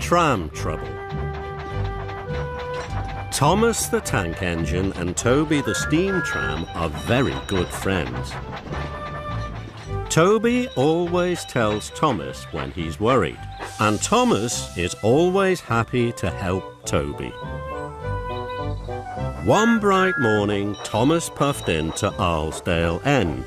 Tram trouble. Thomas the tank engine and Toby the steam tram are very good friends. Toby always tells Thomas when he's worried, and Thomas is always happy to help Toby. One bright morning, Thomas puffed into Arlesdale End.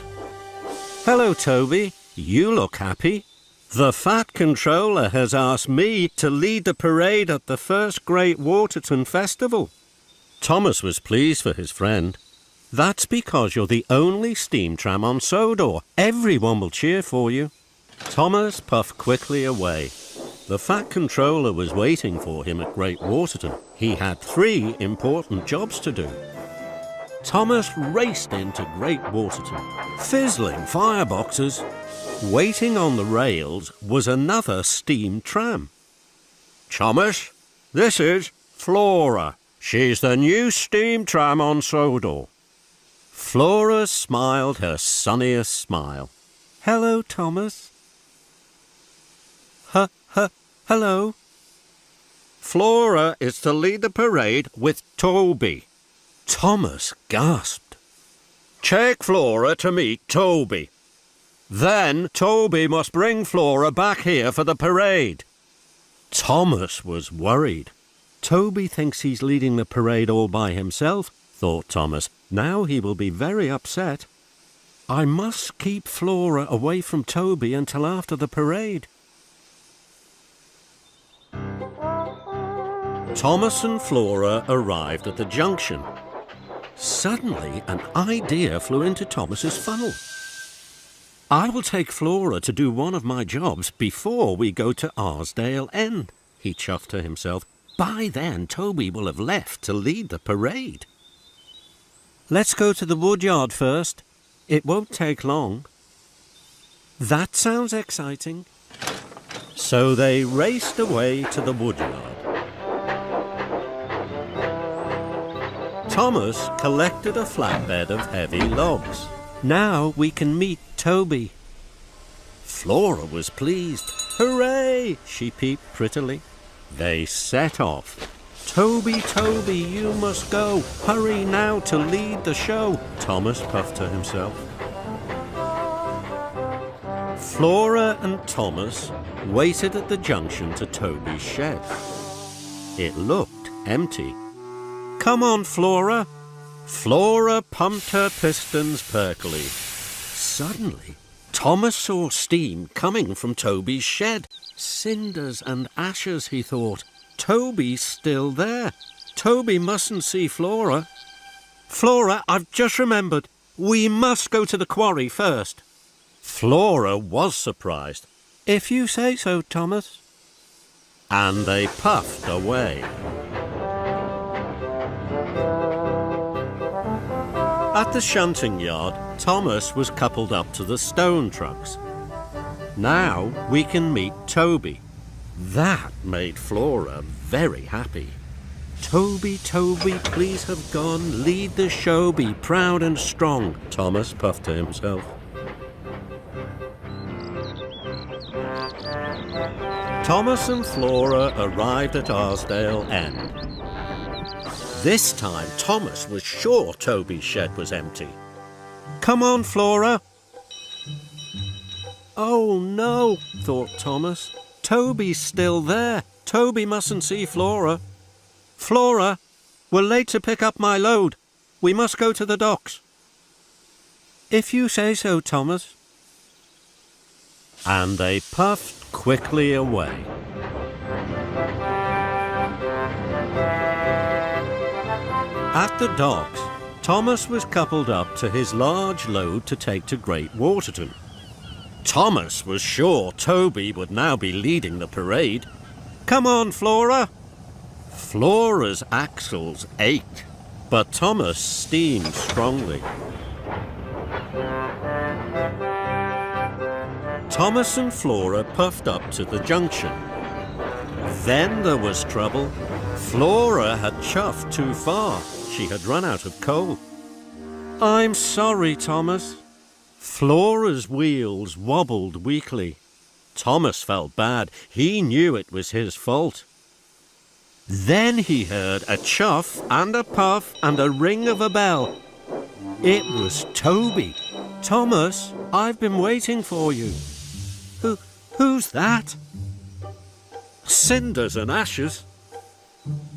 "Hello, Toby. You look happy. The Fat Controller has asked me to lead the parade at the first Great Waterton Festival." Thomas was pleased for his friend. "That's because you're the only steam tram on Sodor. Everyone will cheer for you." Thomas puffed quickly away. The Fat Controller was waiting for him at Great Waterton. He had 3 important jobs to do. Thomas raced into Great Waterton, fizzling fireboxes. Waiting on the rails was another steam tram. "Thomas, this is Flora. She's the new steam tram on Sodor." Flora smiled her sunniest smile. "Hello, Thomas." Hello. "Flora is to lead the parade with Toby." Thomas gasped. "Take Flora to meet Toby. Then Toby must bring Flora back here for the parade." Thomas was worried. "Toby thinks he's leading the parade all by himself," thought Thomas. "Now he will be very upset. I must keep Flora away from Toby until after the parade." Thomas and Flora arrived at the junction. Suddenly, an idea flew into Thomas's funnel. "I will take Flora to do one of my jobs before we go to Arlesdale End," he chuffed to himself. "By then, Toby will have left to lead the parade." "Let's go to the woodyard first. It won't take long." "That sounds exciting." So they raced away to the woodyard. Thomas collected a flatbed of heavy logs. "Now we can meet Toby." Flora was pleased. "Hooray!" she peeped prettily. They set off. "Toby, Toby, you must go. Hurry now to lead the show," Thomas puffed to himself. Flora and Thomas waited at the junction to Toby's shed. It looked empty. "Come on, Flora." Flora pumped her pistons perkily. Suddenly, Thomas saw steam coming from Toby's shed. Cinders and ashes, he thought. Toby's still there. Toby mustn't see Flora. "Flora, I've just remembered. We must go to the quarry first." Flora was surprised. "If you say so, Thomas." And they puffed away. At the shunting yard, Thomas was coupled up to the stone trucks. "Now we can meet Toby." That made Flora very happy. "Toby, Toby, please have gone. Lead the show, be proud and strong," Thomas puffed to himself. Thomas and Flora arrived at Arlesdale End. This time, Thomas was sure Toby's shed was empty. "Come on, Flora." "Oh, no," thought Thomas. "Toby's still there. Toby mustn't see Flora." "Flora, we're late to pick up my load. We must go to the docks." "If you say so, Thomas." And they puffed quickly away. At the docks, Thomas was coupled up to his large load to take to Great Waterton. Thomas was sure Toby would now be leading the parade. "Come on, Flora." Flora's axles ached, but Thomas steamed strongly. Thomas and Flora puffed up to the junction. Then there was trouble. Flora had chuffed too far. She had run out of coal. "I'm sorry, Thomas." Flora's wheels wobbled weakly. Thomas felt bad. He knew it was his fault. Then he heard a chuff and a puff and a ring of a bell. It was Toby. "Thomas, I've been waiting for you." Who's that?" "Cinders and ashes."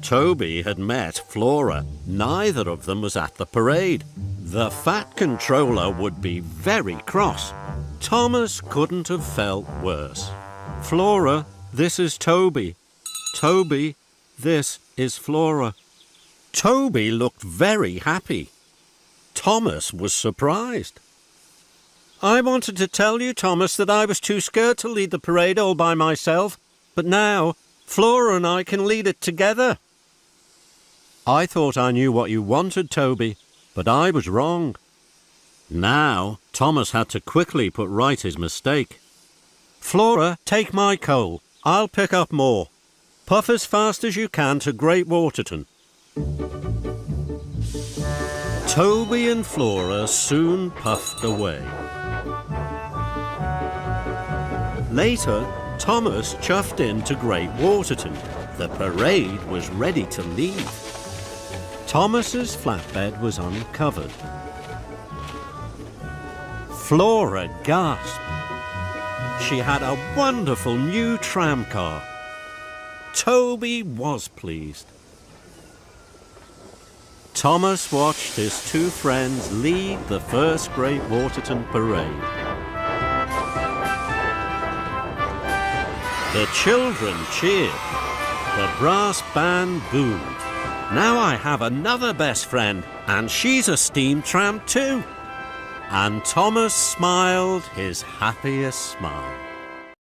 Toby had met Flora. Neither of them was at the parade. The Fat Controller would be very cross. Thomas couldn't have felt worse. "Flora, this is Toby. Toby, this is Flora." Toby looked very happy. Thomas was surprised. "I wanted to tell you, Thomas, that I was too scared to lead the parade all by myself, but now Flora and I can lead it together." "I thought I knew what you wanted, Toby, but I was wrong." Now Thomas had to quickly put right his mistake. "Flora, take my coal. I'll pick up more. Puff as fast as you can to Great Waterton." Toby and Flora soon puffed away. Later, Thomas chuffed into Great Waterton. The parade was ready to leave. Thomas's flatbed was uncovered. Flora gasped. She had a wonderful new tram car. Toby was pleased. Thomas watched his two friends lead the first Great Waterton parade. The children cheered. The brass band boomed. "Now I have another best friend, and she's a steam tram too." And Thomas smiled his happiest smile.